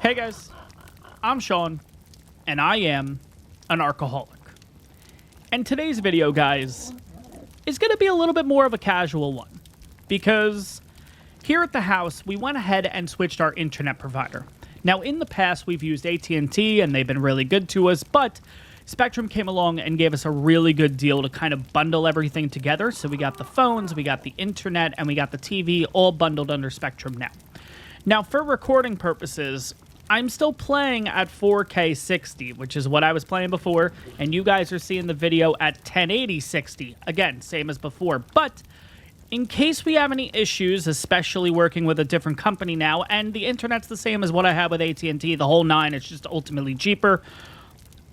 Hey guys, I'm Sean, and I am an ARKaholic. And today's video, guys, is going to be a little bit more of a casual one, because here at the house, we went ahead and switched our internet provider. Now, in the past, we've used AT&T, and they've been really good to us, but Spectrum came along and gave us a really good deal to kind of bundle everything together. So we got the phones, we got the internet, and we got the TV all bundled under Spectrum now. Now, for recording purposes, I'm still playing at 4K 60, which is what I was playing before, and you guys are seeing the video at 1080 60. Again, same as before, but in case we have any issues, especially working with a different company now, and the internet's the same as what I had with AT&T, the whole nine, it's just ultimately cheaper,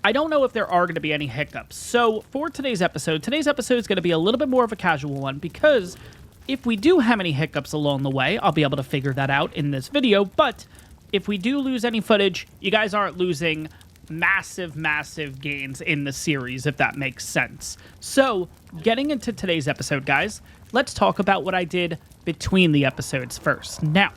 I don't know if there are going to be any hiccups. So for today's episode is going to be a little bit more of a casual one, because if we do have any hiccups along the way, I'll be able to figure that out in this video, but if we do lose any footage, you guys aren't losing massive gains in the series, if that makes sense. So, getting into today's episode, guys, let's talk about what I did between the episodes first. Now,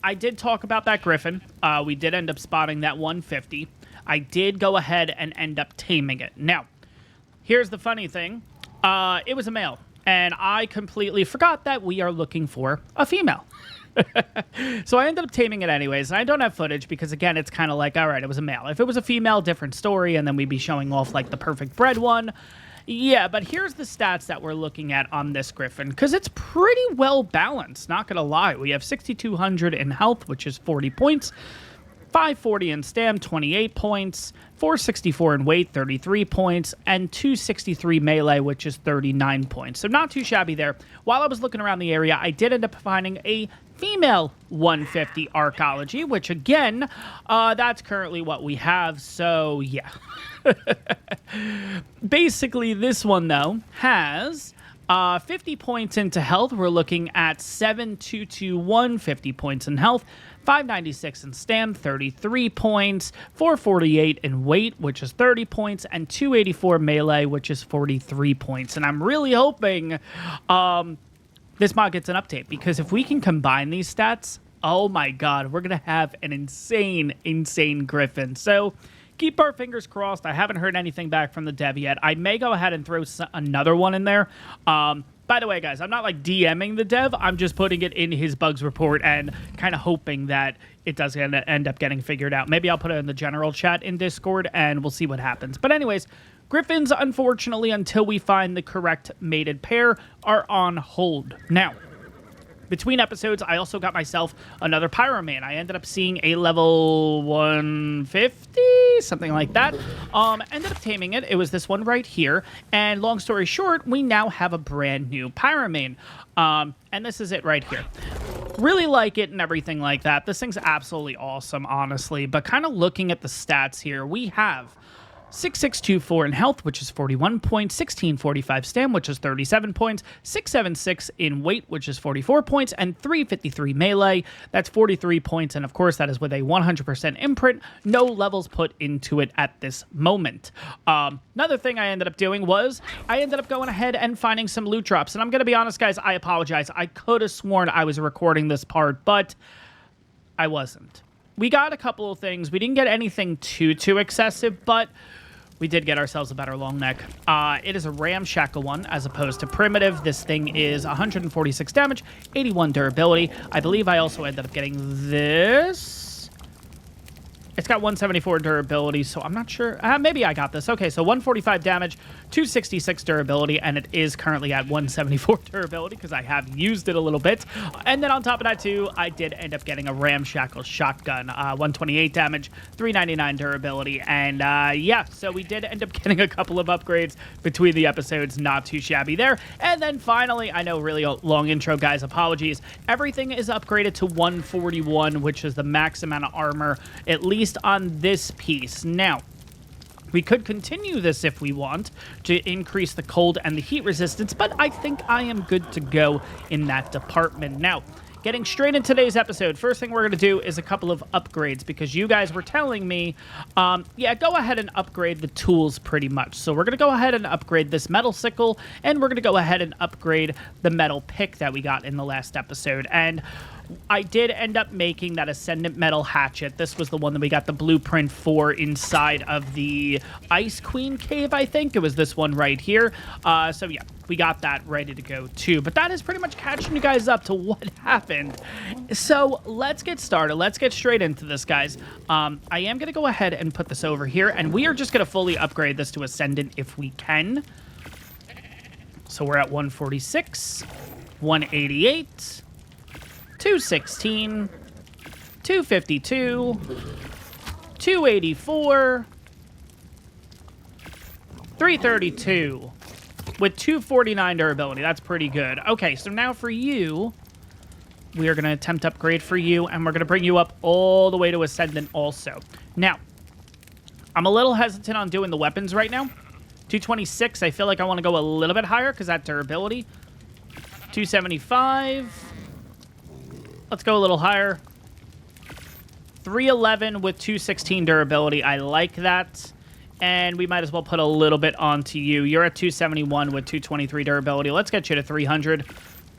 I did talk about that griffin. We did end up spotting that 150. I did go ahead and end up taming it. Now, here's the funny thing. It was a male, and I completely forgot that we are looking for a female. So I ended up taming it anyways, and I don't have footage because, again, it's kind of like, all right, it was a male. If it was a female, different story, and then we'd be showing off, like, the perfect bred one. Yeah, but here's the stats that we're looking at on this griffin, because it's pretty well balanced, not gonna lie. We have 6,200 in health, which is 40 points, 540 in stam, 28 points, 464 in weight, 33 points, and 263 melee, which is 39 points. So not too shabby there. While I was looking around the area, I did end up finding a female 150 Arkology, which again, that's currently what we have, so yeah. Basically, this one, though, has 50 points into health. We're looking at 7,221, 50 points in health, 596 in stam, 33 points, 448 in weight, which is 30 points, and 284 melee, which is 43 points. And I'm really hoping this mod gets an update, because if we can combine these stats, oh my god, we're going to have an insane griffin. So keep our fingers crossed. I haven't heard anything back from the dev yet. I may go ahead and throw another one in there. By the way, guys, I'm not like DMing the dev. I'm just putting it in his bugs report and kind of hoping that it does end up getting figured out. Maybe I'll put it in the general chat in Discord and we'll see what happens. But anyways, griffins, unfortunately, until we find the correct mated pair, are on hold. Now, between episodes, I also got myself another Pyroman. I ended up seeing a level 150, something like that. Ended up taming it. It was this one right here. And long story short, we now have a brand new Pyroman. And this is it right here. Really like it and everything like that. This thing's absolutely awesome, honestly. But kind of looking at the stats here, we have 6624 in health, which is 41 points, 1645 stam, which is 37 points, 676 in weight, which is 44 points, and 353 melee, that's 43 points, and of course that is with a 100% imprint, no levels put into it at this moment. Another thing I ended up doing was, I ended up going ahead and finding some loot drops, and I'm going to be honest, guys, I apologize. I could have sworn I was recording this part, but I wasn't. We got a couple of things. We didn't get anything too excessive, but we did get ourselves a better long neck. It is a ramshackle one as opposed to primitive. This thing is 146 damage, 81 durability. I believe I also ended up getting this. It's got 174 durability, so I'm not sure. Maybe I got this. Okay, so 145 damage, 266 durability, and it is currently at 174 durability because I have used it a little bit. And then on top of that, too, I did end up getting a ramshackle shotgun, 128 damage, 399 durability, and yeah, so we did end up getting a couple of upgrades between the episodes. Not too shabby there. And then finally, I know, really long intro, guys, apologies. Everything is upgraded to 141, which is the max amount of armor, at least on this piece. Now, we could continue this if we want to increase the cold and the heat resistance, but I think I am good to go in that department. Now, getting straight into today's episode, first thing we're going to do is a couple of upgrades, because you guys were telling me, yeah, go ahead and upgrade the tools pretty much. So we're going to go ahead and upgrade this metal sickle, and we're going to go ahead and upgrade the metal pick that we got in the last episode. And I did end up making that Ascendant Metal Hatchet. This was the one that we got the blueprint for inside of the Ice Queen Cave, I think. It was this one right here. So, yeah, we got that ready to go, too. But that is pretty much catching you guys up to what happened. So, let's get started. Let's get straight into this, guys. I am going to go ahead and put this over here, and we are just going to fully upgrade this to Ascendant if we can. So, we're at 146, 188... 216, 252, 284, 332 with 249 durability. That's pretty good. Okay, so now for you, we are going to attempt upgrade for you, and we're going to bring you up all the way to Ascendant also. Now, I'm a little hesitant on doing the weapons right now. 226, I feel like I want to go a little bit higher because that durability. 275. Let's go a little higher. 311 with 216 durability. I like that. And we might as well put a little bit onto you. You're at 271 with 223 durability. Let's get you to 300.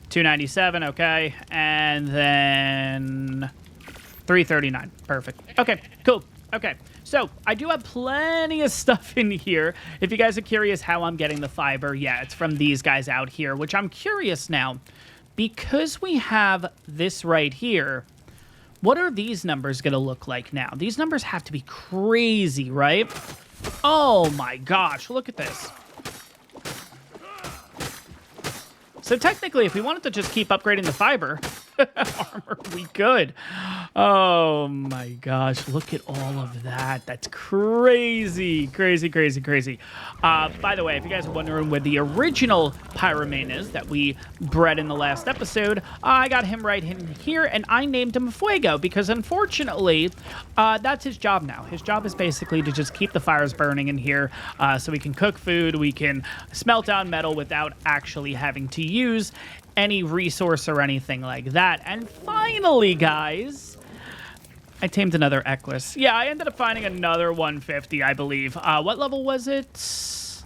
297, okay. And then 339. Perfect. Okay, cool. Okay, so I do have plenty of stuff in here. If you guys are curious how I'm getting the fiber, yeah, it's from these guys out here, which I'm curious now. Because we have this right here, what are these numbers going to look like now? These numbers have to be crazy, right? Oh my gosh, look at this. So technically, if we wanted to just keep upgrading the fiber armor, we could. Oh my gosh, look at all of that. That's crazy, crazy, crazy, crazy. By the way, if you guys are wondering where the original Pyramane is that we bred in the last episode, I got him right in here, and I named him Fuego because, unfortunately, that's his job now. His job is basically to just keep the fires burning in here so we can cook food, we can smelt down metal without actually having to use any resource or anything like that. And finally, guys, I tamed another Equus. Yeah, I ended up finding another 150, I believe. What level was it?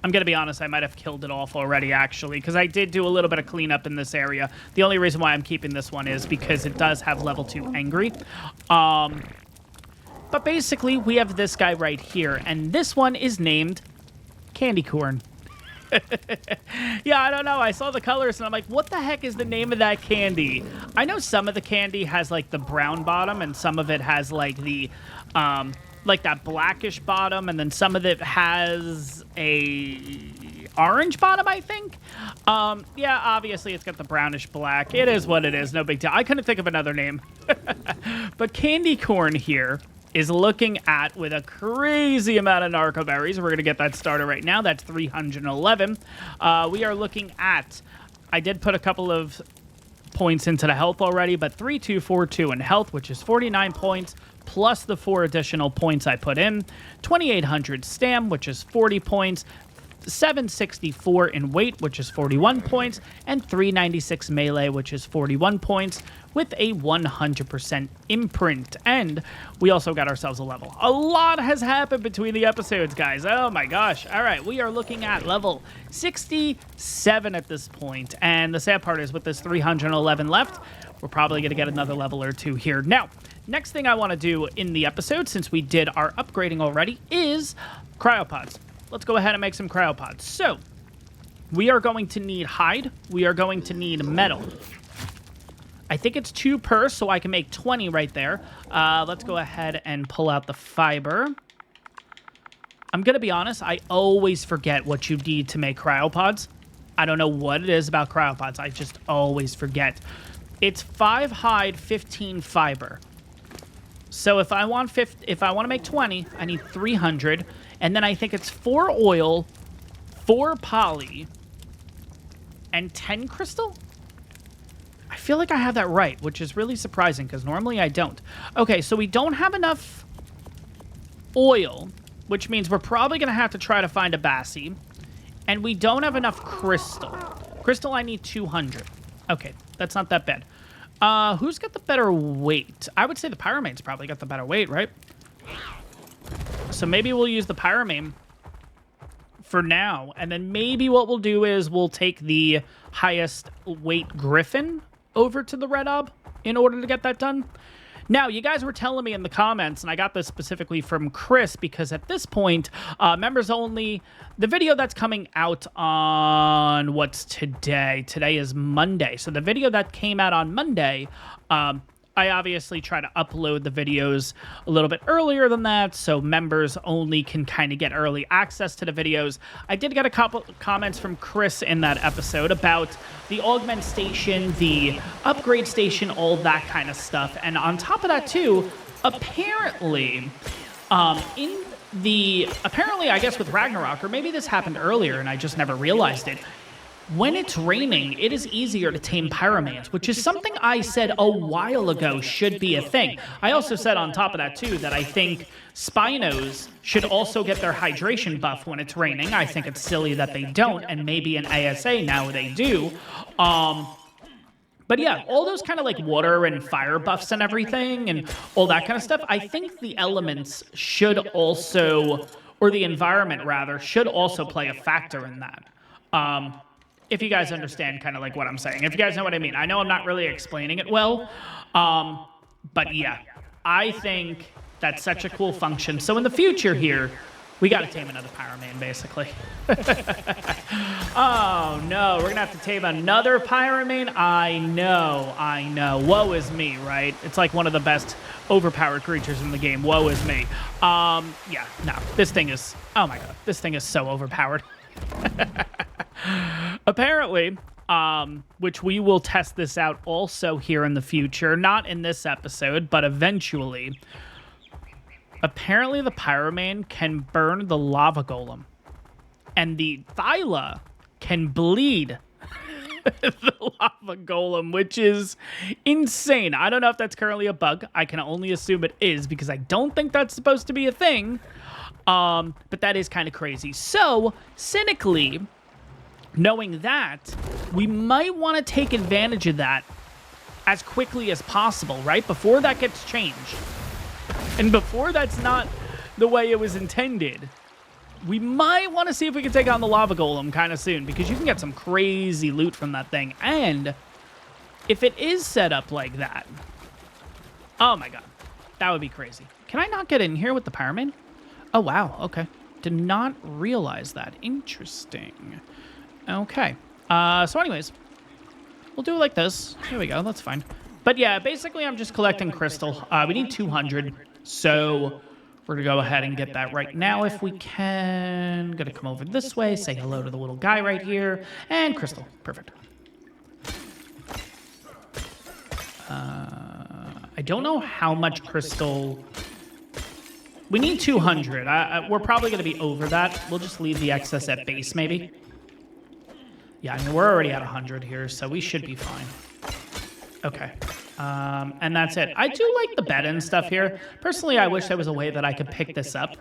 I'm going to be honest, I might have killed it off already, actually, because I did do a little bit of cleanup in this area. The only reason why I'm keeping this one is because it does have level 2 Angry. But basically, we have this guy right here, and this one is named Candy Corn. Yeah, I don't know. I saw the colors and I'm like, what the heck is the name of that candy? I know some of the candy has like the brown bottom and some of it has like the like that blackish bottom, and then some of it has a orange bottom, I think. Yeah, obviously it's got the brownish black. It is what it is. No big deal. I couldn't think of another name. But Candy Corn here is looking at with a crazy amount of narco berries. We're going to get that started right now. That's 311. We are looking at, I did put a couple of points into the health already, but 3242 in health, which is 49 points, plus the 4 additional points I put in. 2800 stam, which is 40 points. 764 in weight, which is 41 points, and 396 melee, which is 41 points, with a 100% imprint. And we also got ourselves a level. A lot has happened between the episodes, guys. Oh my gosh. All right, we are looking at level 67 at this point. And the sad part is with this 311 left, we're probably going to get another level or 2 here. Now, next thing I want to do in the episode, since we did our upgrading already, is cryopods. Let's go ahead and make some cryopods. So, we are going to need hide. We are going to need metal. I think it's 2 per, so I can make 20 right there. Let's go ahead and pull out the fiber. I'm going to be honest, I always forget what you need to make cryopods. I don't know what it is about cryopods. I just always forget. It's 5 hide, 15 fiber. So if I want to make 20, I need 300, and then I think it's 4 oil, 4 poly, and 10 crystal? I feel like I have that right, which is really surprising because normally I don't. Okay, so we don't have enough oil, which means we're probably going to have to try to find a Bassie, and we don't have enough crystal. Crystal, I need 200. Okay, that's not that bad. Who's got the better weight? I would say the Pyramane's probably got the better weight, right? So maybe we'll use the Pyramane for now. And then maybe what we'll do is we'll take the highest weight Griffin over to the red ob in order to get that done. Now, you guys were telling me in the comments, and I got this specifically from Kris, because at this point, members only, the video that's coming out on, what's today? Today is Monday. So the video that came out on Monday, I obviously try to upload the videos a little bit earlier than that, so members only can kind of get early access to the videos. I did get a couple comments from Kris in that episode about the augment station, the upgrade station, all that kind of stuff. And on top of that too, apparently, apparently, I guess with Ragnarok, or maybe this happened earlier and I just never realized it, when it's raining, it is easier to tame pyromans, which is something I said a while ago should be a thing. I also said on top of that, too, that I think Spinos should also get their hydration buff when it's raining. I think it's silly that they don't, and maybe in ASA now they do. But yeah, all those kind of like water and fire buffs and everything and all that kind of stuff, I think the elements should also, or the environment rather, should also play a factor in that. If you guys understand kind of like what I'm saying. If you guys know what I mean. I know I'm not really explaining it well, but yeah, I think that's such a cool function. So in the future here, we got to tame another Pyroman, basically. Oh, no, we're going to have to tame another Pyroman? I know. Woe is me, right? It's like one of the best overpowered creatures in the game. Woe is me. Yeah, no, this thing is, oh my god, this thing is so overpowered. Apparently, which we will test this out also here in the future, not in this episode, but eventually, apparently the Pyroman can burn the lava golem, and the Thyla can bleed the lava golem, which is insane. I don't know if that's currently a bug. I can only assume it is, because I don't think that's supposed to be a thing. But that is kind of crazy. So, cynically, knowing that, we might want to take advantage of that as quickly as possible, right? Before that gets changed. And before that's not the way it was intended. We might want to see if we can take on the lava golem kind of soon, because you can get some crazy loot from that thing. And if it is set up like that, oh my god, that would be crazy. Can I not get in here with the Pyroman? Oh, wow. Okay. Did not realize that. Interesting. Okay. So anyways, we'll do it like this. Here we go. That's fine. But yeah, basically I'm just collecting crystal. We need 200. So we're going to go ahead and get that right now if we can. Going to come over this way, say hello to the little guy right here. And crystal. Perfect. I don't know how much crystal... We need 200. We're probably going to be over that. We'll just leave the excess at base, maybe. Yeah, I mean, we're already at 100 here, so we should be fine. Okay. And that's it. I do like the bed and stuff here. Personally, I wish there was a way that I could pick this up.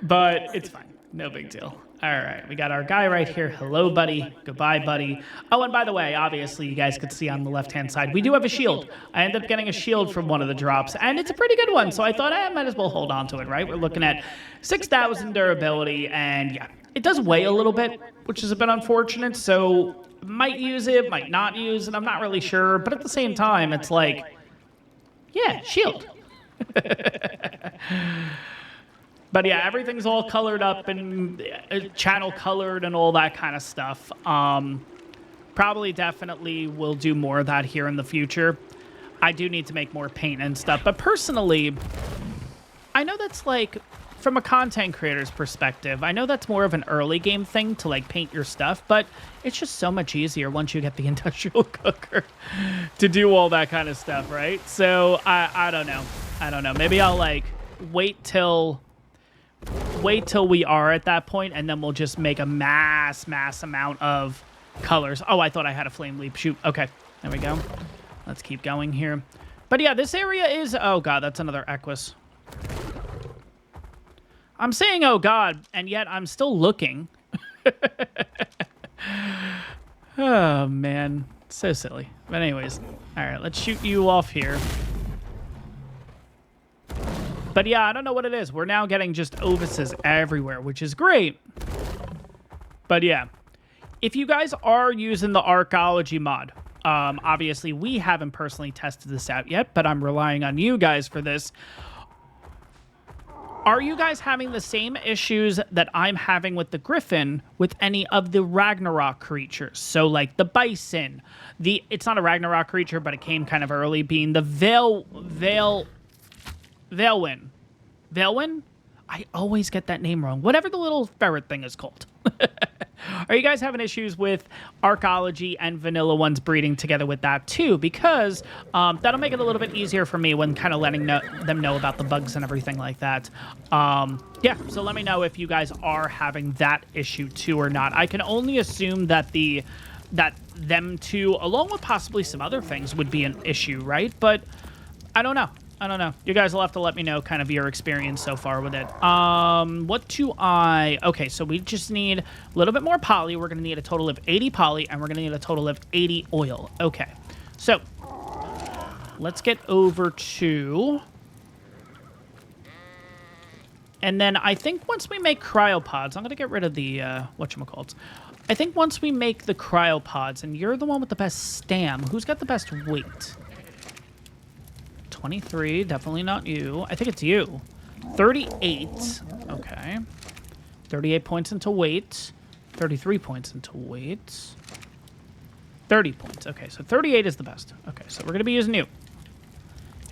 But it's fine. No big deal. All right, we got our guy right here. Hello, buddy. Goodbye, buddy. Oh, and by the way, obviously, you guys could see on the left-hand side, we do have a shield. I ended up getting a shield from one of the drops, and it's a pretty good one, so I thought I might as well hold on to it, right? We're looking at 6,000 durability, and yeah, it does weigh a little bit, which is a bit unfortunate, so might use it, might not use it, I'm not really sure, but at the same time, it's like, yeah, shield. But yeah, everything's all colored up and channel colored and all that kind of stuff. Probably definitely will do more of that here in the future. I do need to make more paint and stuff. But personally, I know that's like, from a content creator's perspective, I know that's more of an early game thing to like paint your stuff, but it's just so much easier once you get the industrial cooker to do all that kind of stuff, right? So I don't know. I don't know. Maybe I'll like wait till we are at that point, and then we'll just make a mass amount of colors. Oh, I thought I had a flame leap. Shoot. Okay, there we go. Let's keep going here. But yeah, this area is... Oh, God, that's another Equus. I'm saying, oh, God, and yet I'm still looking. Oh, man. So silly. But anyways, all right, let's shoot you off here. But yeah, I don't know what it is. We're now getting just ovises everywhere, which is great. But yeah, if you guys are using the Arkology mod, obviously we haven't personally tested this out yet, but I'm relying on you guys for this. Are you guys having the same issues that I'm having with the Griffin with any of the Ragnarok creatures? So like the Bison, it's not a Ragnarok creature, but it came kind of early, being the Veilwyn. Veilwyn? I always get that name wrong. Whatever the little ferret thing is called. Are you guys having issues with Arkology and vanilla ones breeding together with that too? Because that'll make it a little bit easier for me when kind of letting them know about the bugs and everything like that. Yeah, so let me know if you guys are having that issue too or not. I can only assume that them two, along with possibly some other things, would be an issue, right? But I don't know. I don't know. You guys will have to let me know kind of your experience so far with it. Okay, so we just need a little bit more poly. We're going to need a total of 80 poly, and we're going to need a total of 80 oil. Okay, so let's get over to... And then I think once we make cryopods, I'm going to get rid of the, whatchamacallit. I think once we make the cryopods, and you're the one with the best stam, who's got the best weight? 23, definitely not you. I think it's you. 38, okay. 38 points into weight. 33 points into weight. 30 points, okay, so 38 is the best. Okay, so we're gonna be using you.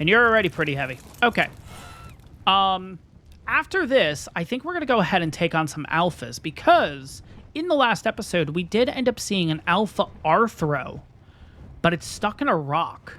And you're already pretty heavy. Okay. After this, I think we're gonna go ahead and take on some alphas, because in the last episode, we did end up seeing an alpha arthro, but it's stuck in a rock.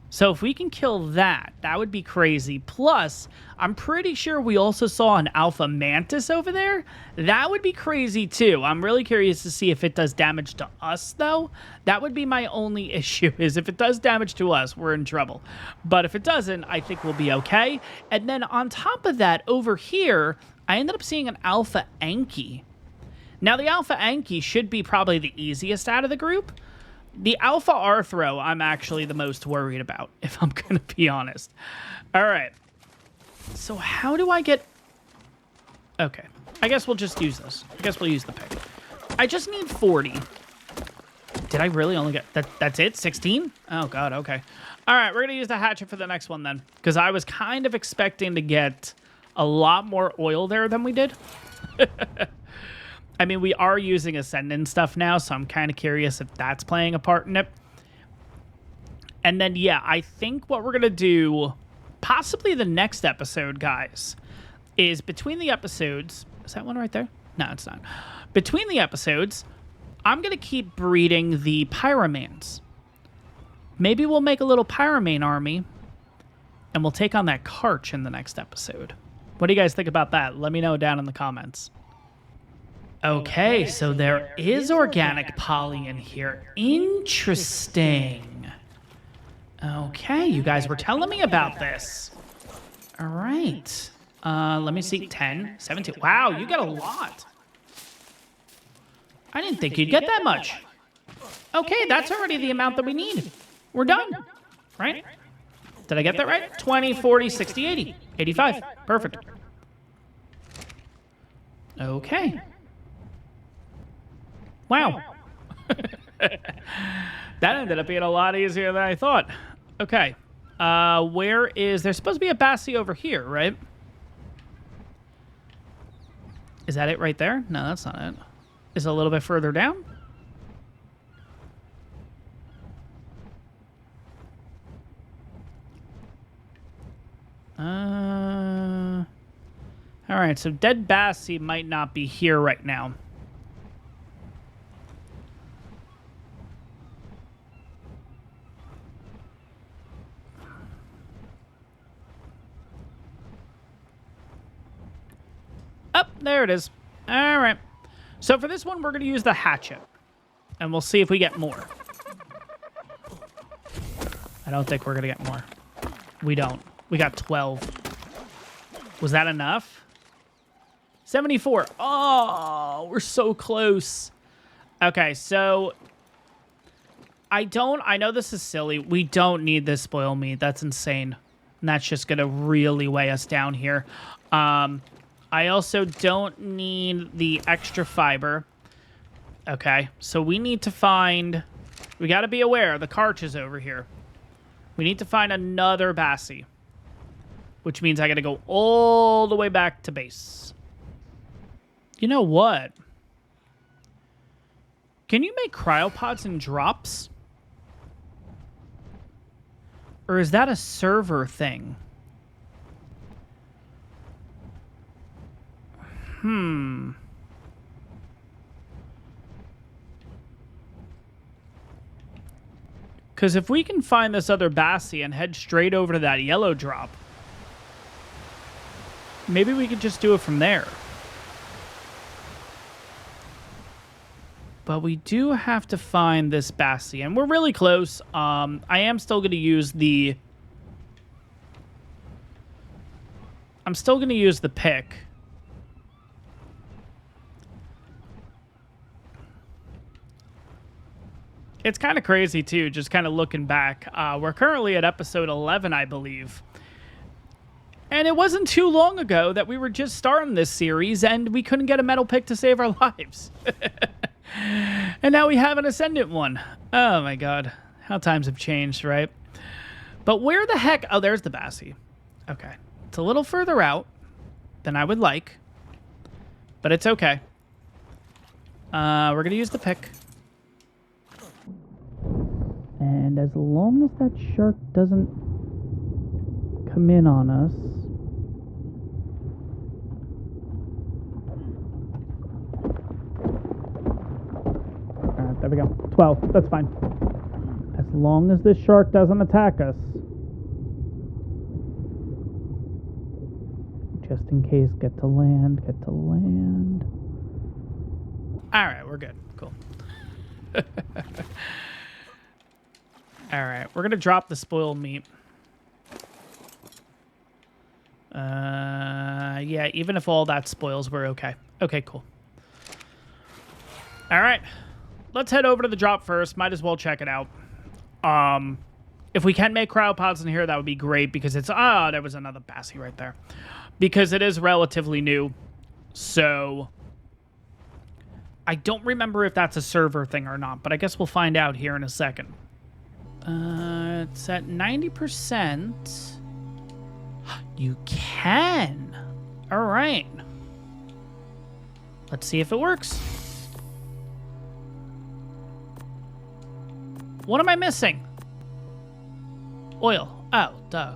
So if we can kill that, that would be crazy. Plus, I'm pretty sure we also saw an alpha mantis over there. That would be crazy too. I'm really curious to see if it does damage to us though. That would be my only issue, is if it does damage to us, we're in trouble. But if it doesn't, I think we'll be okay. And then on top of that, over here, I ended up seeing an alpha Anki. Now the alpha Anki should be probably the easiest out of the group. The alpha arthro, I'm actually the most worried about, if I'm going to be honest. All right. So how do I get... Okay. I guess we'll just use this. I guess we'll use the pick. I just need 40. Did I really only get... That's it? 16? Oh, God. Okay. All right. We're going to use the hatchet for the next one then, because I was kind of expecting to get a lot more oil there than we did. I mean, we are using Ascendant stuff now, so I'm kind of curious if that's playing a part in it. And then, yeah, I think what we're going to do, possibly the next episode, guys, is between the episodes... Is that one right there? No, it's not. Between the episodes, I'm going to keep breeding the Pyromans. Maybe we'll make a little Pyromane army, and we'll take on that Carch in the next episode. What do you guys think about that? Let me know down in the comments. Okay, so there is organic poly in here. Interesting. Okay, you guys were telling me about this. All right. Let me see. 10, 17. Wow, you got a lot. I didn't think you'd get that much. Okay, that's already the amount that we need. We're done, right? Did I get that right? 20, 40, 60, 80. 85. Perfect. Okay. Wow. That ended up being a lot easier than I thought. Okay. Where is... There's supposed to be a Bassi over here, right? Is that it right there? No, that's not it. Is it a little bit further down? All right, so dead Bassi might not be here right now. Oh, there it is. All right. So for this one, we're going to use the hatchet. And we'll see if we get more. I don't think we're going to get more. We don't. We got 12. Was that enough? 74. Oh, we're so close. Okay, so... I know this is silly. We don't need this spoil meat. That's insane. And that's just going to really weigh us down here. I also don't need the extra fiber. Okay, so we need to find... We got to be aware, the Carch is over here. We need to find another Bassie. Which means I got to go all the way back to base. You know what? Can you make cryopods in drops? Or is that a server thing? Because if we can find this other Bassie and head straight over to that yellow drop, maybe we could just do it from there. But we do have to find this Bassie, and we're really close. I am still going to use the... I'm still going to use the pick. It's kind of crazy, too, just kind of looking back. We're currently at episode 11, I believe. And it wasn't too long ago that we were just starting this series, and we couldn't get a metal pick to save our lives. And now we have an Ascendant one. Oh, my God. How times have changed, right? But where the heck... Oh, there's the Bassie. Okay. It's a little further out than I would like. But it's okay. We're going to use the pick. And as long as that shark doesn't come in on us... Alright, there we go. 12. That's fine. As long as this shark doesn't attack us. Just in case, get to land. Alright, we're good. Cool. Alright, we're going to drop the spoiled meat. Yeah, even if all that spoils, we're okay. Okay, cool. Alright, let's head over to the drop first. Might as well check it out. If we can make cryopods in here, that would be great because it's... Ah, there was another Bassie right there. Because it is relatively new. So... I don't remember if that's a server thing or not, but I guess we'll find out here in a second. It's at 90%. You can. All right. Let's see if it works. What am I missing? Oil. Oh, duh.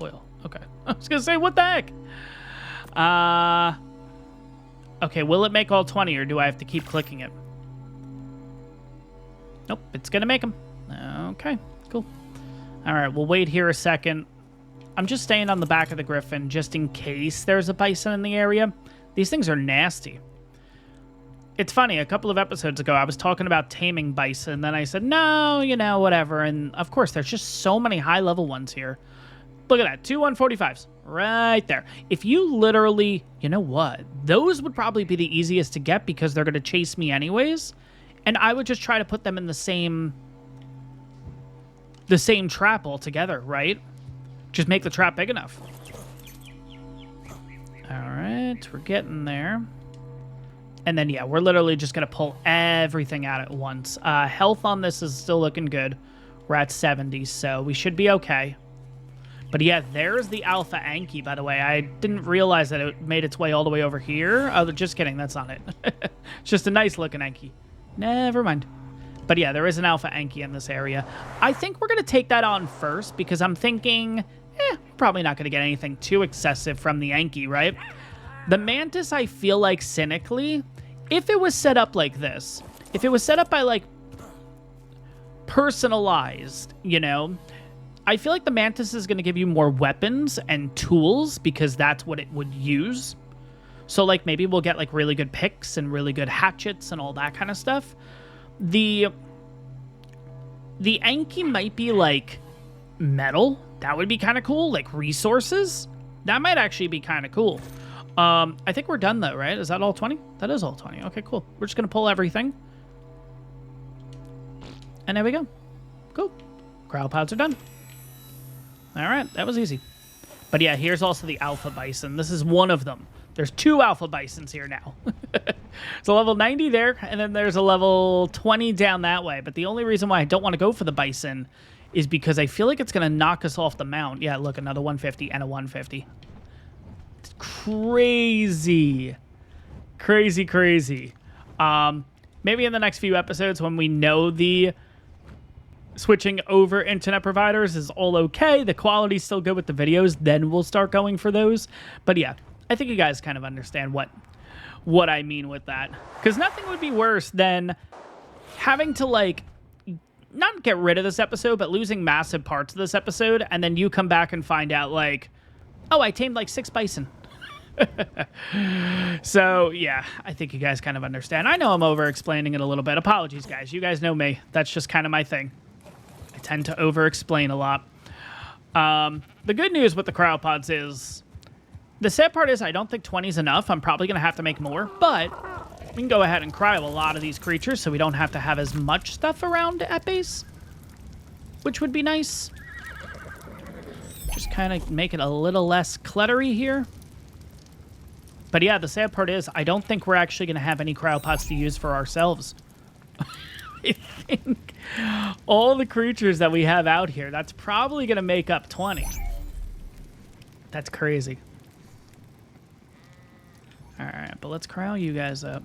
Oil. Okay. I was going to say, what the heck? Okay, will it make all 20, or do I have to keep clicking it? Nope, it's going to make them. Okay, cool. All right, we'll wait here a second. I'm just staying on the back of the Griffin just in case there's a bison in the area. These things are nasty. It's funny, a couple of episodes ago, I was talking about taming bison, and then I said, no, you know, whatever. And, of course, there's just so many high-level ones here. Look at that, 2 145s right there. If you literally, you know what? Those would probably be the easiest to get because they're going to chase me anyways. And I would just try to put them in the same trap altogether, right? Just make the trap big enough. All right, we're getting there. And then, yeah, we're literally just going to pull everything out at once. Health on this is still looking good. We're at 70, so we should be okay. But yeah, there's the Alpha Anki, by the way. I didn't realize that it made its way all the way over here. Oh, just kidding. That's not it. It's just a nice-looking Anki. Never mind. But yeah, there is an Alpha Anki in this area. I think we're going to take that on first because I'm thinking, probably not going to get anything too excessive from the Anki, right? The Mantis, I feel like, cynically, if it was set up like this, if it was set up by, like, personalized, you know... I feel like the Mantis is going to give you more weapons and tools because that's what it would use. So, like, maybe we'll get, like, really good picks and really good hatchets and all that kind of stuff. The Anki might be, like, metal. That would be kind of cool. Like, resources. That might actually be kind of cool. I think we're done, though, right? Is that all 20? That is all 20. Okay, cool. We're just going to pull everything. And there we go. Cool. Cryopods are done. All right, that was easy. But yeah, here's also the Alpha Bison. This is one of them. There's 2 Alpha Bisons here now. So level 90 there, and then there's a level 20 down that way. But the only reason why I don't want to go for the bison is because I feel like it's going to knock us off the mount. Yeah, look, another 150 and a 150. It's crazy. Crazy, crazy. Maybe in the next few episodes when we know the switching over internet providers is all okay, the quality's still good with the videos, then we'll start going for those. But yeah, I think you guys kind of understand what I mean with that. Because nothing would be worse than having to, like, not get rid of this episode, but losing massive parts of this episode, and then you come back and find out, like, oh, I tamed, like, 6 bison. So, yeah, I think you guys kind of understand. I know I'm over-explaining it a little bit. Apologies, guys. You guys know me. That's just kind of my thing. I tend to over-explain a lot. The good news with the cryopods is... the sad part is I don't think 20 is enough. I'm probably going to have to make more, but we can go ahead and cryo a lot of these creatures so we don't have to have as much stuff around at base, which would be nice. Just kind of make it a little less cluttery here. But yeah, the sad part is I don't think we're actually going to have any cryopods to use for ourselves. I think all the creatures that we have out here, that's probably going to make up 20. That's crazy. All right, but let's cryo you guys up.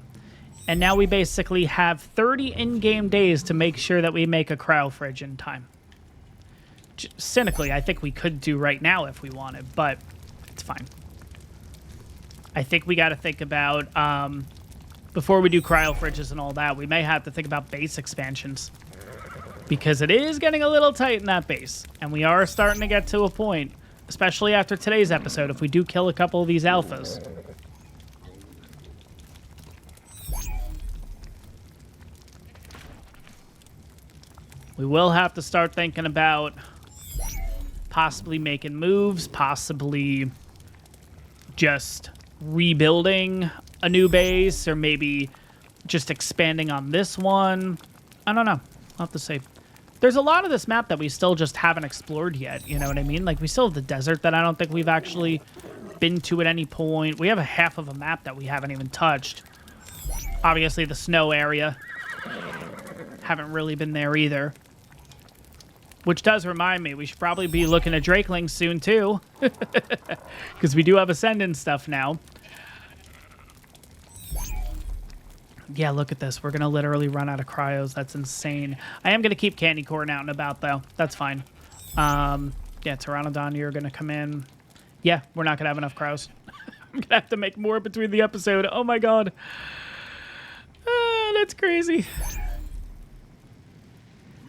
And now we basically have 30 in-game days to make sure that we make a cryo fridge in time. Cynically, I think we could do right now if we wanted, but it's fine. I think we got to think about, before we do cryo fridges and all that, we may have to think about base expansions. Because it is getting a little tight in that base. And we are starting to get to a point, especially after today's episode, if we do kill a couple of these alphas. We will have to start thinking about possibly making moves, possibly just rebuilding a new base, or maybe just expanding on this one. I don't know. I'll have to see. There's a lot of this map that we still just haven't explored yet, you know what I mean? Like, we still have the desert that I don't think we've actually been to at any point. We have a half of a map that we haven't even touched. Obviously, the snow area. Haven't really been there either. Which does remind me, we should probably be looking at Drakelings soon, too. Because we do have Ascendant stuff now. Yeah, look at this. We're going to literally run out of cryos. That's insane. I am going to keep Candy Corn out and about, though. That's fine. Yeah, Pteranodon, you're going to come in. Yeah, we're not going to have enough cryos. I'm going to have to make more between the episode. Oh, my God. That's crazy.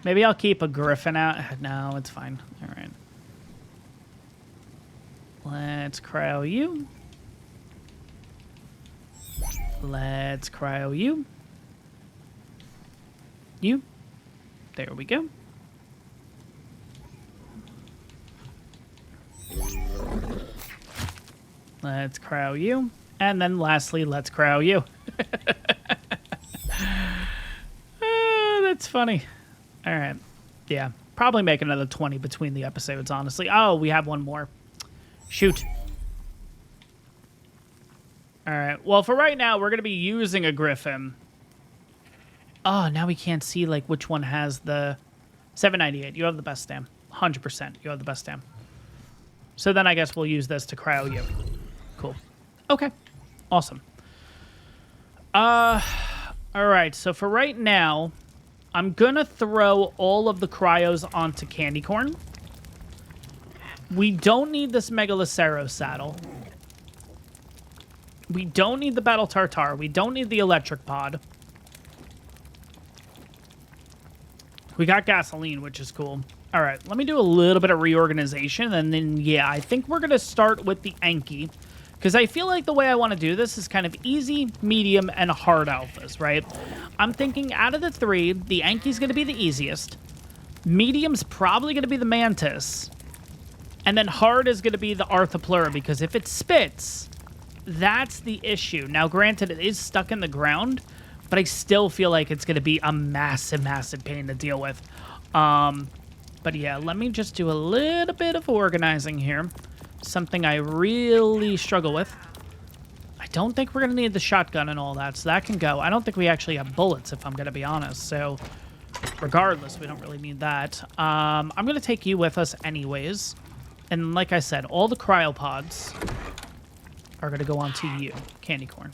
Maybe I'll keep a Griffin out. No, it's fine. All right. Let's cryo you. Let's cryo you. You. There we go. Let's cryo you. And then lastly, let's cryo you. That's funny. All right. Yeah. Probably make another 20 between the episodes, honestly. Oh, we have one more. Shoot. All right. Well, for right now, we're going to be using a Griffin. Oh, now we can't see, like, which one has the 798. You have the best stam. 100%. You have the best stam. So then I guess we'll use this to cryo you. Cool. Okay. Awesome. All right. So for right now, I'm going to throw all of the cryos onto Candy Corn. We don't need this Megaloceros saddle. We don't need the Battle Tartar. We don't need the Electric Pod. We got gasoline, which is cool. All right, let me do a little bit of reorganization, and then, yeah, I think we're going to start with the Anki, because I feel like the way I want to do this is kind of easy, medium, and hard alphas, right? I'm thinking out of the three, the Anki's going to be the easiest. Medium's probably going to be the Mantis. And then hard is going to be the Arthropleura, because if it spits, that's the issue. Now, granted, it is stuck in the ground, but I still feel like it's going to be a massive, massive pain to deal with. But yeah, let me just do a little bit of organizing here. Something I really struggle with. I don't think we're going to need the shotgun and all that, so that can go. I don't think we actually have bullets, if I'm going to be honest, so regardless, we don't really need that. I'm going to take you with us anyways, and like I said, all the cryopods are going to go onto you. Candy corn.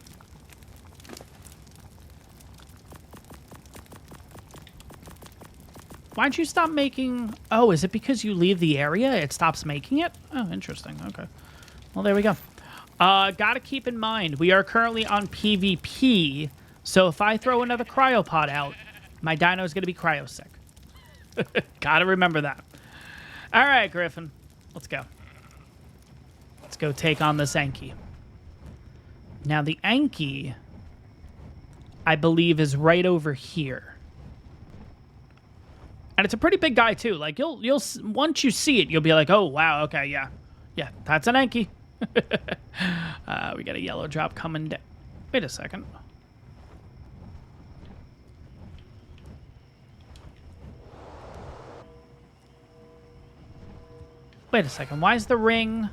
Why'd you stop making... Oh, is it because you leave the area? It stops making it? Oh, interesting. Okay. Well, there we go. Gotta keep in mind, we are currently on PvP, so if I throw another cryopod out, my dino is going to be cryo-sick. Gotta remember that. All right, Griffin. Let's go. Let's go take on this Anki. Now, the Anki, I believe, is right over here. And it's a pretty big guy, too. Like, you'll once you see it, you'll be like, oh, wow, okay, yeah. Yeah, that's an Anki. We got a yellow drop coming down. Wait a second. Wait a second. Why is the ring...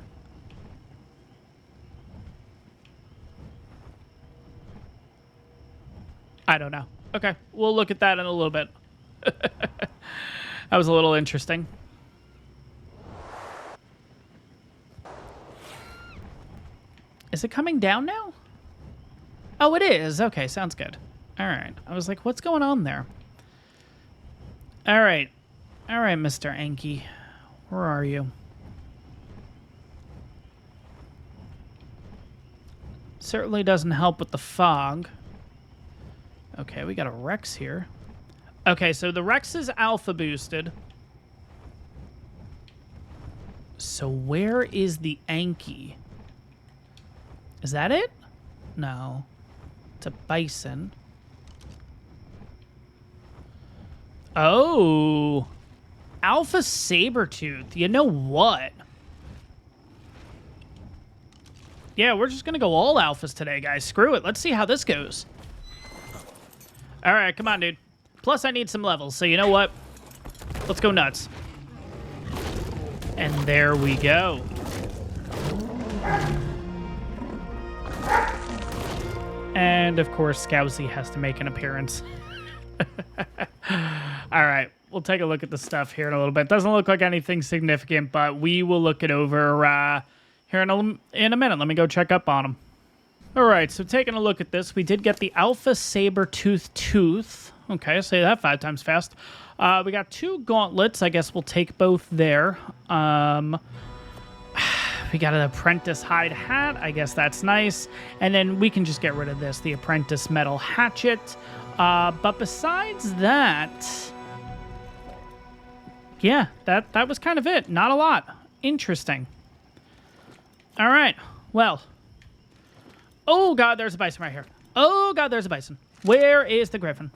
I don't know. Okay, we'll look at that in a little bit. That was a little interesting. Is it coming down now? Oh, it is. Okay, sounds good. All right. I was like, what's going on there? All right. All right, Mr. Anki. Where are you? Certainly doesn't help with the fog. Okay, we got a Rex here. Okay, so the Rex is alpha boosted. So where is the Anki? Is that it? No. It's a bison. Oh. Alpha Sabertooth. You know what? Yeah, we're just going to go all alphas today, guys. Screw it. Let's see how this goes. All right, come on, dude. Plus, I need some levels, so you know what? Let's go nuts. And there we go. And, of course, Scousy has to make an appearance. All right, we'll take a look at the stuff here in a little bit. Doesn't look like anything significant, but we will look it over here in a minute. Let me go check up on them. All right, so taking a look at this, we did get the Alpha Sabertooth tooth. Okay, say that 5 times fast. We got 2 gauntlets. I guess we'll take both there. We got an apprentice hide hat. I guess that's nice. And then we can just get rid of this, the apprentice metal hatchet. But besides that, yeah, that was kind of it. Not a lot. Interesting. All right, well. Oh, God, there's a bison right here. Oh, God, there's a bison. Where is the griffin?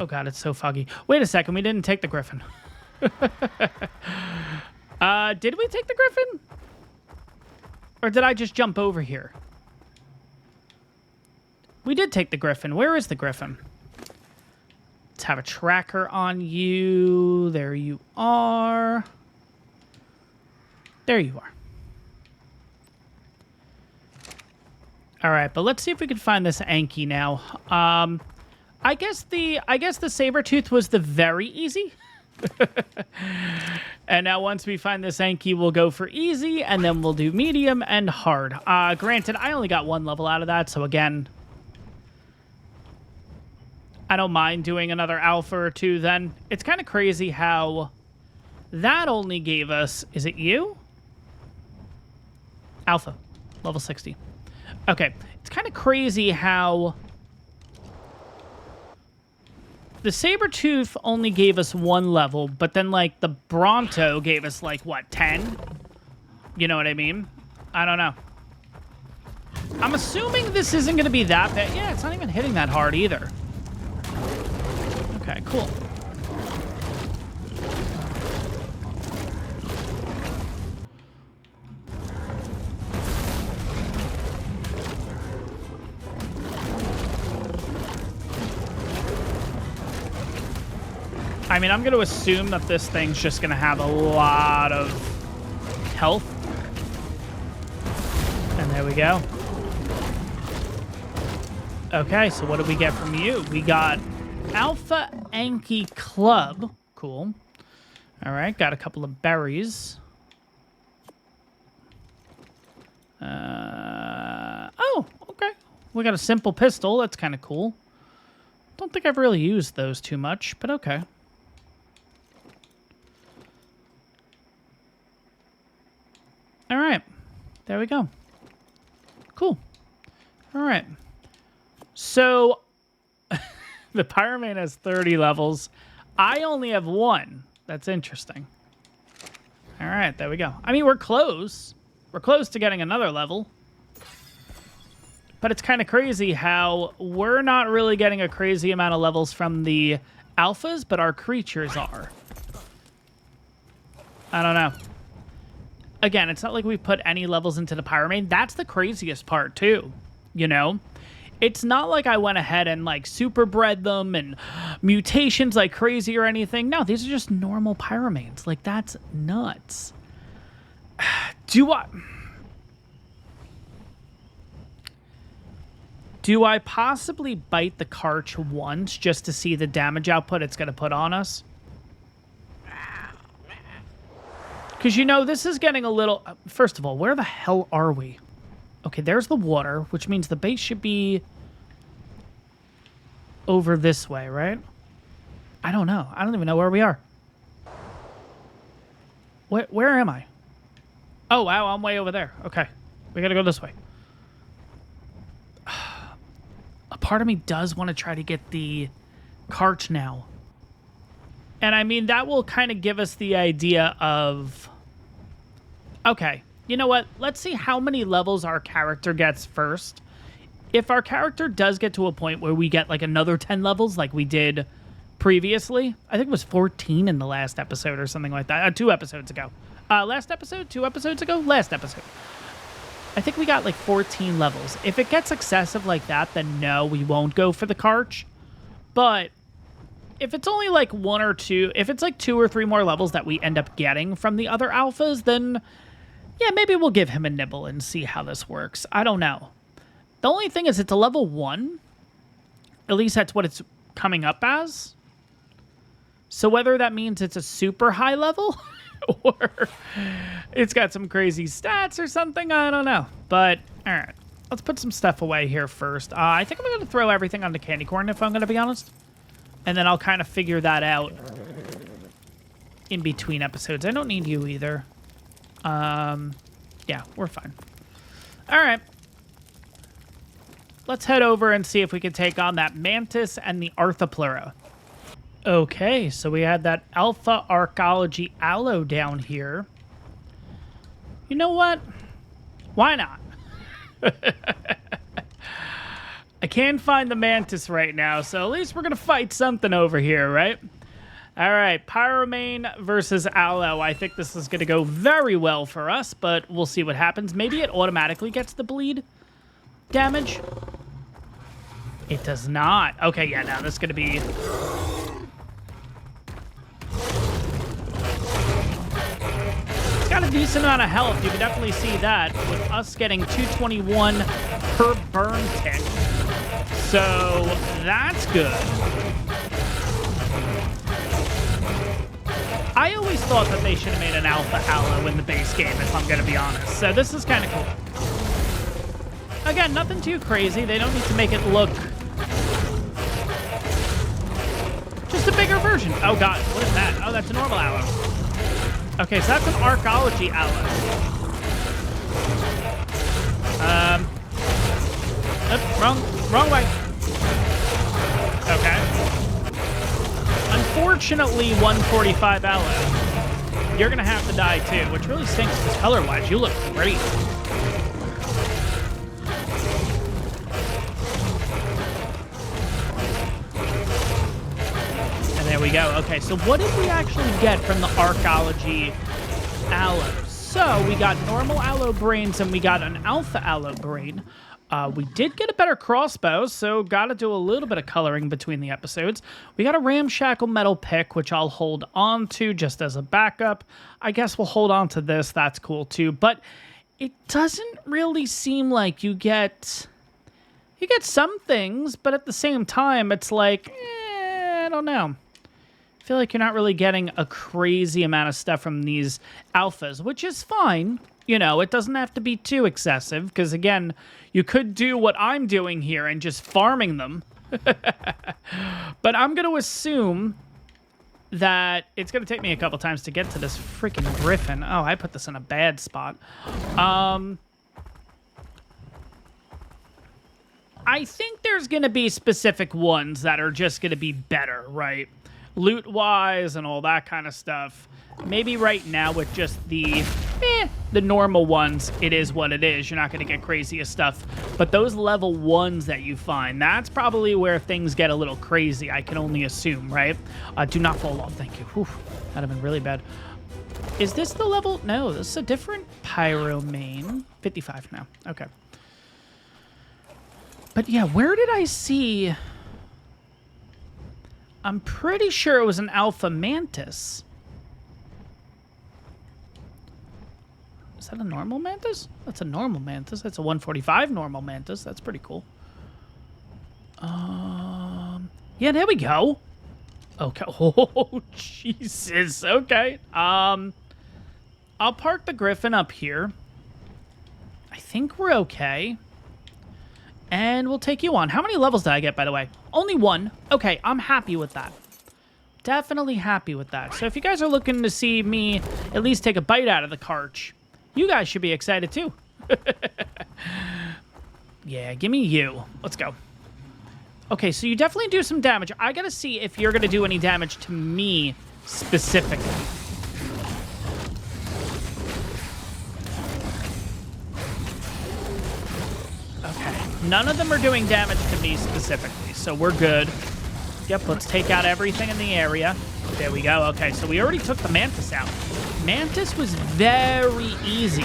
Oh, God, it's so foggy. Wait a second. We didn't take the griffin. Did we take the griffin? Or did I just jump over here? We did take the griffin. Where is the griffin? Let's have a tracker on you. There you are. There you are. All right, but let's see if we can find this Anki now. I guess the Sabertooth was the very easy. And now once we find this Anki, we'll go for easy, and then we'll do medium and hard. Granted, I only got 1 level out of that, so again, I don't mind doing another alpha or 2 then. It's kind of crazy how that only gave us... Is it you? Alpha. Level 60. Okay. It's kind of crazy how... The Sabertooth only gave us 1 level, but then, like, the Bronto gave us, like, what, 10? You know what I mean? I don't know. I'm assuming this isn't going to be that bad. Yeah, it's not even hitting that hard either. Okay, cool. I mean, I'm going to assume that this thing's just going to have a lot of health. There we go. Okay, so what did we get from you? We got Alpha Anki Club. Cool. All right, got a couple of berries. Oh, okay. We got a simple pistol. That's kind of cool. Don't think I've really used those too much, but okay. All right. There we go. Cool. All right. So, the Pyroman has 30 levels. I only have 1. That's interesting. All right, there we go. I mean, we're close. We're close to getting another level. But it's kind of crazy how we're not really getting a crazy amount of levels from the alphas, but our creatures are. I don't know. Again, it's not like we put any levels into the Pyroman. That's the craziest part, too. You know? It's not like I went ahead and, like, super bred them and mutations like crazy or anything. No, these are just normal Pyromans. Like, that's nuts. Do I possibly bite the Carch once just to see the damage output it's going to put on us? Because, you know, this is getting a little... First of all, where the hell are we? Okay, there's the water, which means the base should be over this way, right? I don't know. I don't even know where we are. Where am I? Oh, wow, I'm way over there. Okay, we gotta go this way. A part of me does want to try to get the Carch now. And I mean, that will kind of give us the idea of... Okay. You know what? Let's see how many levels our character gets first. If our character does get to a point where we get like another 10 levels like we did previously, I think it was 14 in the last episode or something like that. 2 episodes ago. Last episode? 2 episodes ago? Last episode. I think we got like 14 levels. If it gets excessive like that, then no, we won't go for the Carch. But if it's only like 1 or 2, if it's like 2 or 3 more levels that we end up getting from the other alphas, then... yeah, maybe we'll give him a nibble and see how this works. I don't know. The only thing is it's a level 1. At least that's what it's coming up as. So whether that means it's a super high level or it's got some crazy stats or something, I don't know. But, all right. Let's put some stuff away here first. I think I'm going to throw everything onto candy corn, if I'm going to be honest. And then I'll kind of figure that out in between episodes. I don't need you either. Yeah, we're fine. All right. Let's head over and see if we can take on that Mantis and the Arthropleura. Okay, so we had that Alpha Arcology Aloe down here. You know what? Why not? I can't find the Mantis right now, so at least we're going to fight something over here, right? All right, Pyromane versus Aloe. I think this is going to go very well for us, but we'll see what happens. Maybe it automatically gets the bleed damage. It does not. Okay, yeah, now this is going to be... it's got a decent amount of health. You can definitely see that with us getting 221 per burn tick. So that's good. I always thought that they should have made an Alpha Aloe in the base game, if I'm going to be honest. So this is kind of cool. Again, nothing too crazy. They don't need to make it look... just a bigger version. Oh, God. What is that? Oh, that's a normal Aloe. Okay, so that's an Arkology Aloe. Wrong way. Okay. Unfortunately, 145 Aloe. You're going to have to die, too, which really stinks because color-wise, you look great. And there we go. Okay, so what did we actually get from the Arkology Aloe? So we got normal Aloe brains and we got an Alpha Aloe brain. We did get a better crossbow, so got to do a little bit of coloring between the episodes. We got a ramshackle metal pick, which I'll hold on to just as a backup. I guess we'll hold on to this. That's cool, too. But it doesn't really seem like you get some things, but at the same time, it's like, I don't know. I feel like you're not really getting a crazy amount of stuff from these alphas, which is fine. You know, it doesn't have to be too excessive, because again, you could do what I'm doing here and just farming them. But I'm going to assume that it's going to take me a couple times to get to this freaking griffin. Oh, I put this in a bad spot. I think there's going to be specific ones that are just going to be better, right? Loot-wise and all that kind of stuff. Maybe right now with just the normal ones, it is what it is. You're not going to get craziest stuff. But those level 1s that you find, that's probably where things get a little crazy, I can only assume, right? Do not fall off, thank you. Whew, that'd have been really bad. Is this the level? No, this is a different pyro main. 55 now, okay. But yeah, where did I see... I'm pretty sure it was an alpha mantis. Is that a normal mantis? That's a normal mantis. That's a 145 normal mantis. That's pretty cool. Yeah, there we go. Okay. Oh, Jesus. Okay. I'll park the griffin up here. I think we're okay. And we'll take you on. How many levels did I get, by the way? Only 1. Okay, I'm happy with that. Definitely happy with that. So if you guys are looking to see me at least take a bite out of the Carch, you guys should be excited too. Yeah, give me you. Let's go. Okay, so you definitely do some damage. I gotta see if you're gonna do any damage to me specifically. None of them are doing damage to me specifically, so we're good. Yep, let's take out everything in the area. There we go. Okay, so we already took the mantis out. Mantis was very easy.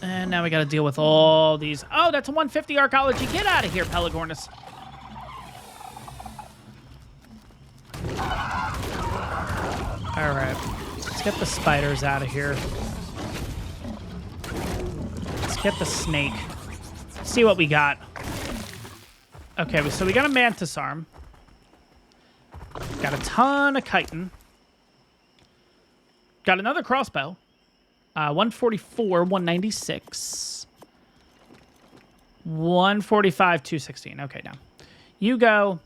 And now we got to deal with all these. Oh, that's a 150 archaeology. Get out of here, Pelagornis. All right. Let's get the spiders out of here. Let's get the snake. See what we got. Okay, so we got a mantis arm. Got a ton of chitin. Got another crossbow. 144, 196. 145, 216. Okay, now. You go.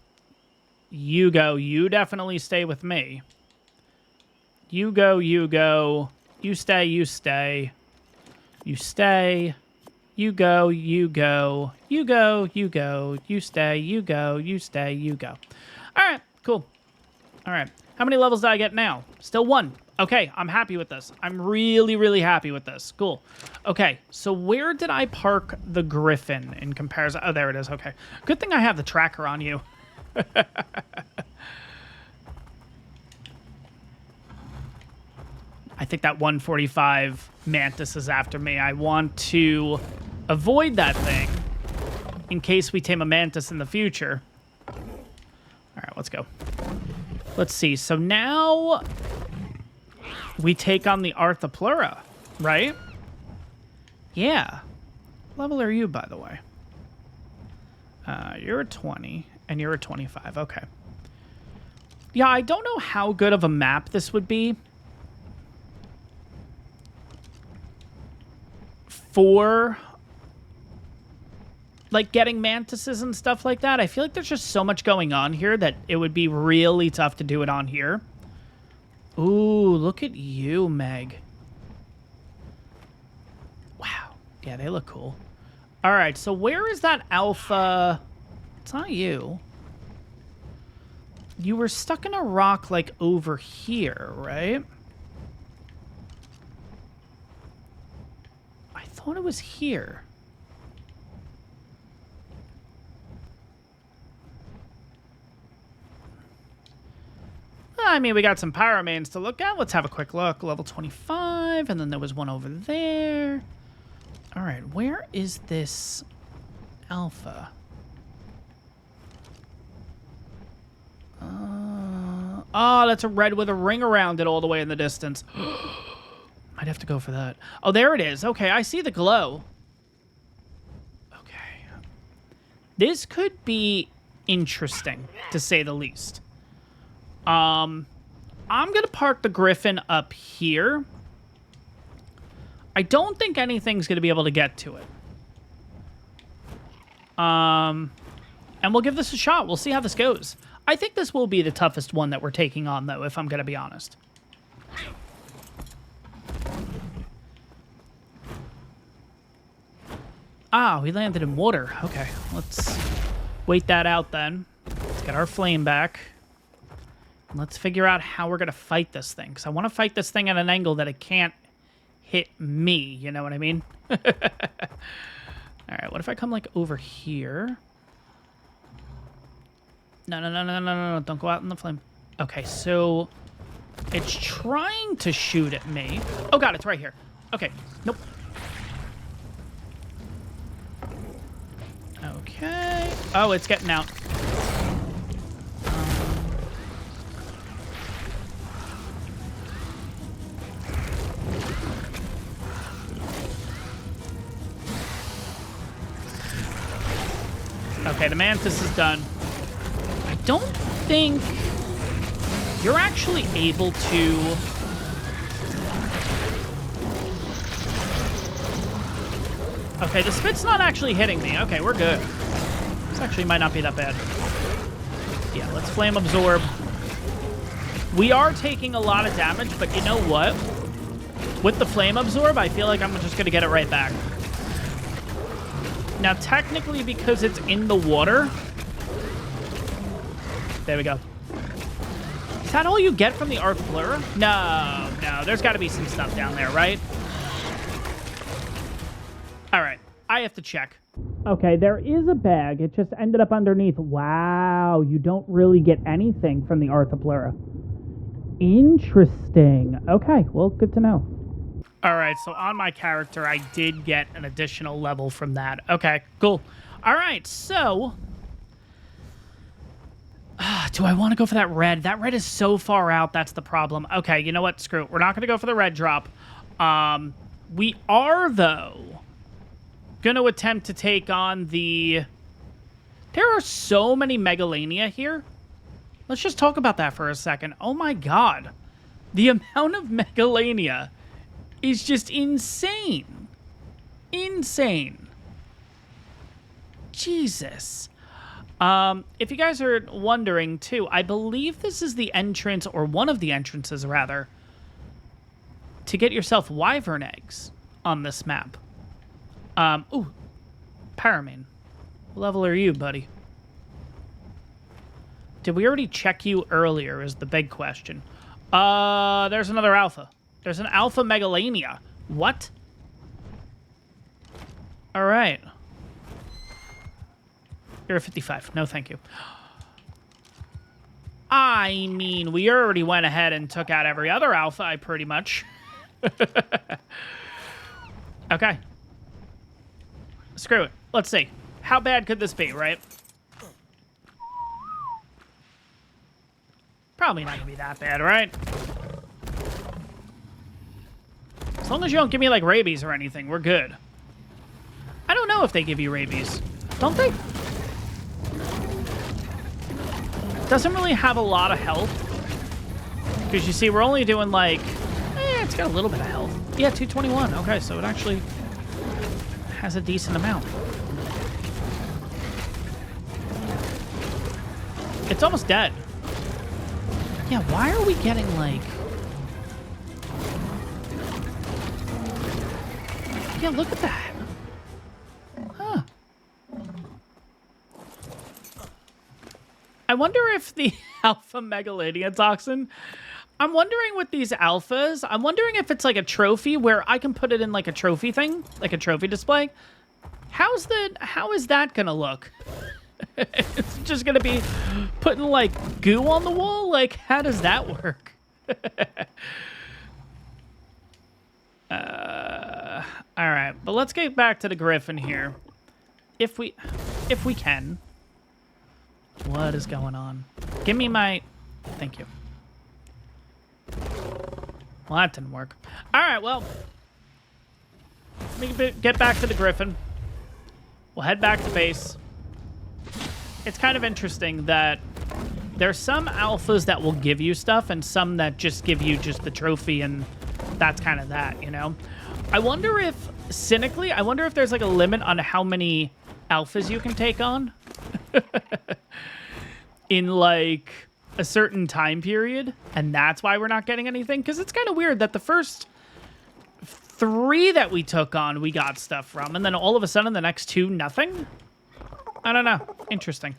You go. You definitely stay with me. You go, you go. You stay, you stay. You stay. You go, you go. You go, you go. You stay, you go. You stay, you go. All right, cool. All right. How many levels did I get now? Still 1. Okay, I'm happy with this. I'm really, really happy with this. Cool. Okay, so where did I park the griffin in comparison? Oh, there it is. Okay. Good thing I have the tracker on you. I think that 145 mantis is after me. I want to avoid that thing in case we tame a mantis in the future. All right, let's go. Let's see. So now we take on the Arthropleura, right? Yeah. What level are you, by the way? You're a 20, and you're a 25. Okay. Yeah, I don't know how good of a map this would be for, like, getting mantises and stuff like that. I feel like there's just so much going on here that it would be really tough to do it on here. Ooh, look at you, Meg. Wow. Yeah, they look cool. All right, so where is that alpha? It's not you. You were stuck in a rock, like, over here, right? I thought it was here. I mean, we got some pyromanes to look at. Let's have a quick look. Level 25, and then there was one over there. All right, where is this alpha? Oh, that's a red with a ring around it all the way in the distance. Might have to go for that. Oh, there it is. Okay, I see the glow. Okay. This could be interesting, to say the least. I'm going to park the Griffin up here. I don't think anything's going to be able to get to it. And we'll give this a shot. We'll see how this goes. I think this will be the toughest one that we're taking on, though, if I'm going to be honest. Ah, we landed in water. Okay, let's wait that out then. Let's get our flame back. And let's figure out how we're going to fight this thing. Because I want to fight this thing at an angle that it can't hit me. You know what I mean? All right, what if I come, like, over here? No. Don't go out in the flame. Okay, so it's trying to shoot at me. Oh, God, it's right here. Okay, nope. Okay. Oh, it's getting out. Okay, the mantis is done. I don't think you're actually able to... Okay, the spit's not actually hitting me. Okay, we're good. This actually might not be that bad. Yeah, let's flame absorb. We are taking a lot of damage, but you know what? With the flame absorb, I feel like I'm just going to get it right back. Now, technically, because it's in the water... There we go. Is that all you get from the Ark Blur? No. There's got to be some stuff down there, right? All right. I have to check. Okay, there is a bag. It just ended up underneath. Wow, you don't really get anything from the Ark Blur. Interesting. Okay, well, good to know. All right, so on my character, I did get an additional level from that. Okay, cool. All right, so... do I want to go for that red? That red is so far out, that's the problem. Okay, you know what? Screw it. We're not going to go for the red drop. We are, though, going to attempt to take on the... There are so many Megalania here. Let's just talk about that for a second. Oh, my God. The amount of Megalania... is just insane. Insane. Jesus. If you guys are wondering, too, I believe this is the entrance, or one of the entrances, rather, to get yourself wyvern eggs on this map. Ooh. Paramine. What level are you, buddy? Did we already check you earlier is the big question. There's another alpha. There's an alpha Megalania. What? All right. You're a 55. No, thank you. I mean, we already went ahead and took out every other alpha, pretty much. Okay. Screw it. Let's see. How bad could this be, right? Probably not going to be that bad, right? As long as you don't give me, like, rabies or anything, we're good. I don't know if they give you rabies. Don't they? Doesn't really have a lot of health. Because, you see, we're only doing, like... it's got a little bit of health. Yeah, 221. Okay, so it actually has a decent amount. It's almost dead. Yeah, why are we getting, like... Yeah, look at that. Huh. I wonder if the alpha Megalania toxin... I'm wondering with these alphas, I'm wondering if it's like a trophy where I can put it in like a trophy thing, like a trophy display. How is that gonna look? It's just gonna be putting like goo on the wall? Like, how does that work? All right, but let's get back to the Griffin here. If we can. What is going on? Give me my... Thank you. Well, that didn't work. All right, well, let me get back to the Griffin. We'll head back to base. It's kind of interesting that there's some alphas that will give you stuff and some that just give you just the trophy, and that's kind of that, you know? I wonder if, cynically, I wonder if there's like a limit on how many alphas you can take on in like a certain time period, and that's why we're not getting anything, because it's kind of weird that the first 3 that we took on, we got stuff from, and then all of a sudden the next 2, nothing? I don't know. Interesting.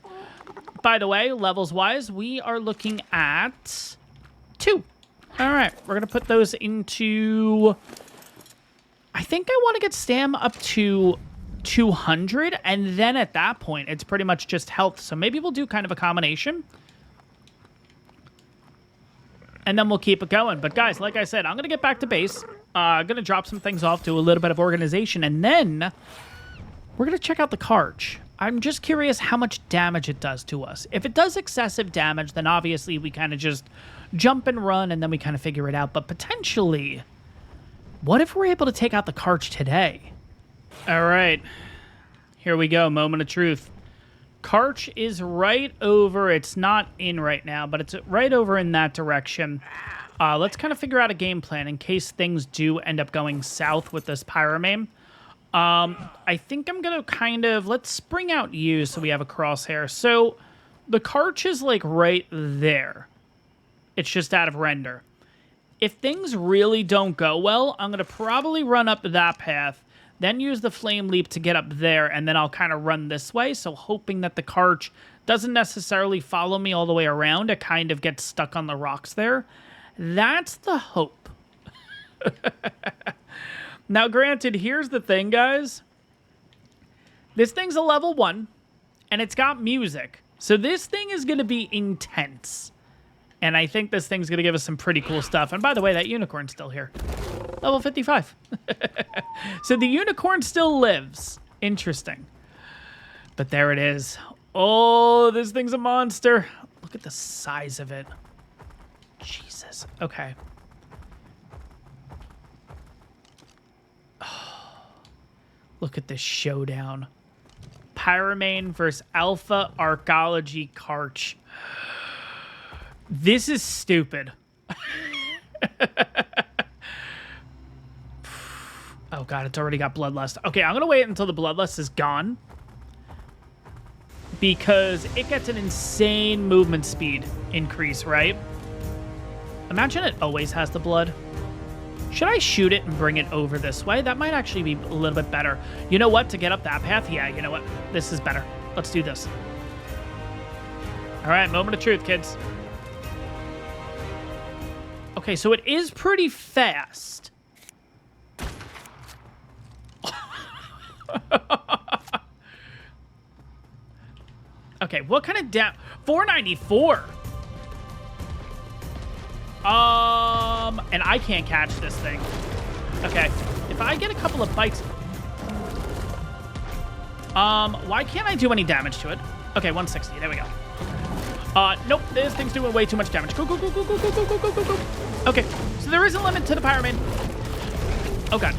By the way, levels-wise, we are looking at 2. All right, we're going to put those into... I think I want to get Stam up to 200, and then at that point, it's pretty much just health. So maybe we'll do kind of a combination. And then we'll keep it going. But guys, like I said, I'm going to get back to base. I'm going to drop some things off, do a little bit of organization, and then we're going to check out the Carch. I'm just curious how much damage it does to us. If it does excessive damage, then obviously we kind of just jump and run, and then we kind of figure it out. But potentially, what if we're able to take out the Carch today? All right. Here we go. Moment of truth. Carch is right over. It's not in right now, but it's right over in that direction. Let's kind of figure out a game plan in case things do end up going south with this Pyramane. I think I'm going to kind of... Let's spring out you so we have a crosshair. So the Carch is like right there. It's just out of render. If things really don't go well, I'm going to probably run up that path, then use the Flame Leap to get up there, and then I'll kind of run this way, so hoping that the Carch doesn't necessarily follow me all the way around. It kind of gets stuck on the rocks there. That's the hope. Now, granted, here's the thing, guys. This thing's a level 1, and it's got music. So this thing is going to be intense. And I think this thing's going to give us some pretty cool stuff. And by the way, that unicorn's still here. Level 55. So the unicorn still lives. Interesting. But there it is. Oh, this thing's a monster. Look at the size of it. Jesus. Okay. Oh, look at this showdown. Pyramane versus Alpha Arcology Carch. This is stupid. Oh, God, it's already got Bloodlust. Okay, I'm going to wait until the Bloodlust is gone, because it gets an insane movement speed increase, right? Imagine it always has the blood. Should I shoot it and bring it over this way? That might actually be a little bit better. You know what? To get up that path? Yeah, you know what? This is better. Let's do this. All right, moment of truth, kids. Okay, so it is pretty fast. Okay, what kind of 494. And I can't catch this thing. Okay, if I get a couple of bites. Why can't I do any damage to it? Okay, 160. There we go. Nope, this thing's doing way too much damage. Go, go, go, go, go, go, go, go, go, go, go. Okay, so there is a limit to the Pyramane. Oh, God.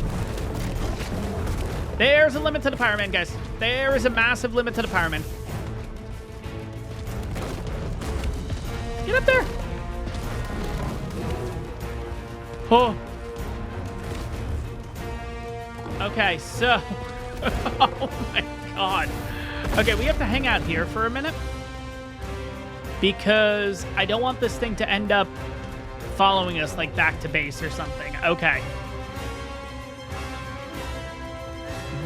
There's a limit to the Pyramane, guys. There is a massive limit to the Pyramane. Get up there. Oh. Okay, so... Oh, my God. Okay, we have to hang out here for a minute, because I don't want this thing to end up following us, like, back to base or something. Okay.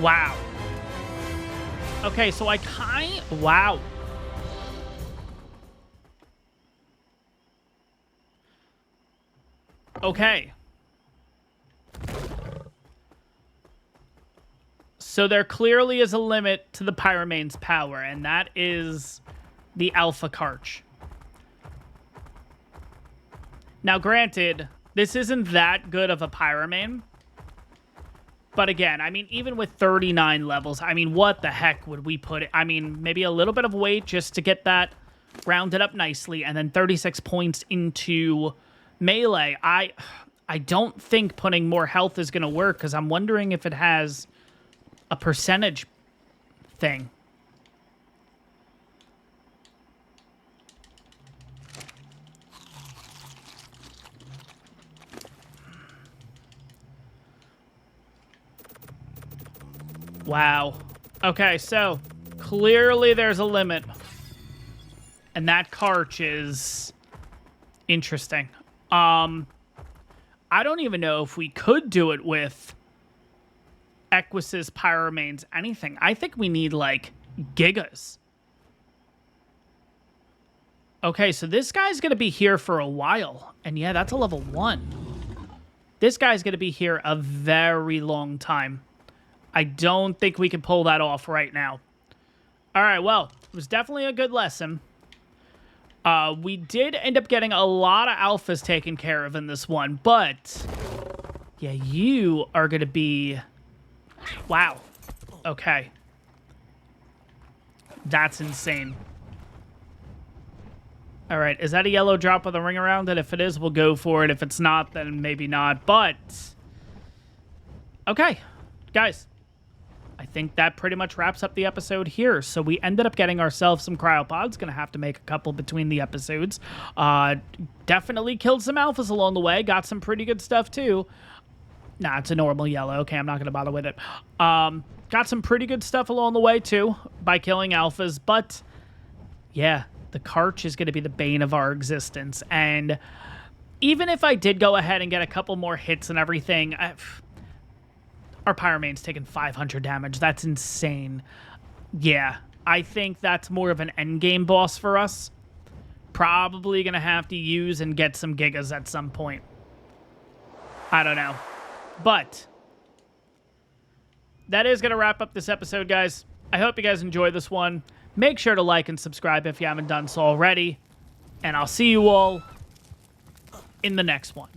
Wow. Okay, so I wow. Okay. So there clearly is a limit to the Pyramane's power, and that is the Alpha Carch. Now, granted, this isn't that good of a Pyramane. But again, I mean, even with 39 levels, I mean, what the heck would we put it? I mean, maybe a little bit of weight just to get that rounded up nicely, and then 36 points into melee. I I don't think putting more health is going to work because I'm wondering if it has a percentage thing. Wow. Okay, so clearly there's a limit. And that Carch is interesting. I don't even know if we could do it with Equus's, Pyramanes, anything. I think we need, like, gigas. Okay, so this guy's going to be here for a while. And yeah, that's a level 1. This guy's going to be here a very long time. I don't think we can pull that off right now. All right, well, it was definitely a good lesson. We did end up getting a lot of alphas taken care of in this one, but yeah, you are going to be... Wow. Okay. That's insane. All right, is that a yellow drop with a ring around it? If it is, we'll go for it. If it's not, then maybe not, but... Okay, guys. I think that pretty much wraps up the episode here. So we ended up getting ourselves some cryopods. Gonna have to make a couple between the episodes. Definitely killed some alphas along the way. Got some pretty good stuff too. Nah, it's a normal yellow. Okay, I'm not gonna bother with it. Got some pretty good stuff along the way too by killing alphas. But yeah, the Carch is gonna be the bane of our existence. And even if I did go ahead and get a couple more hits and everything, our Pyramane's taking 500 damage. That's insane. Yeah, I think that's more of an endgame boss for us. Probably going to have to use and get some gigas at some point. I don't know. But that is going to wrap up this episode, guys. I hope you guys enjoyed this one. Make sure to like and subscribe if you haven't done so already. And I'll see you all in the next one.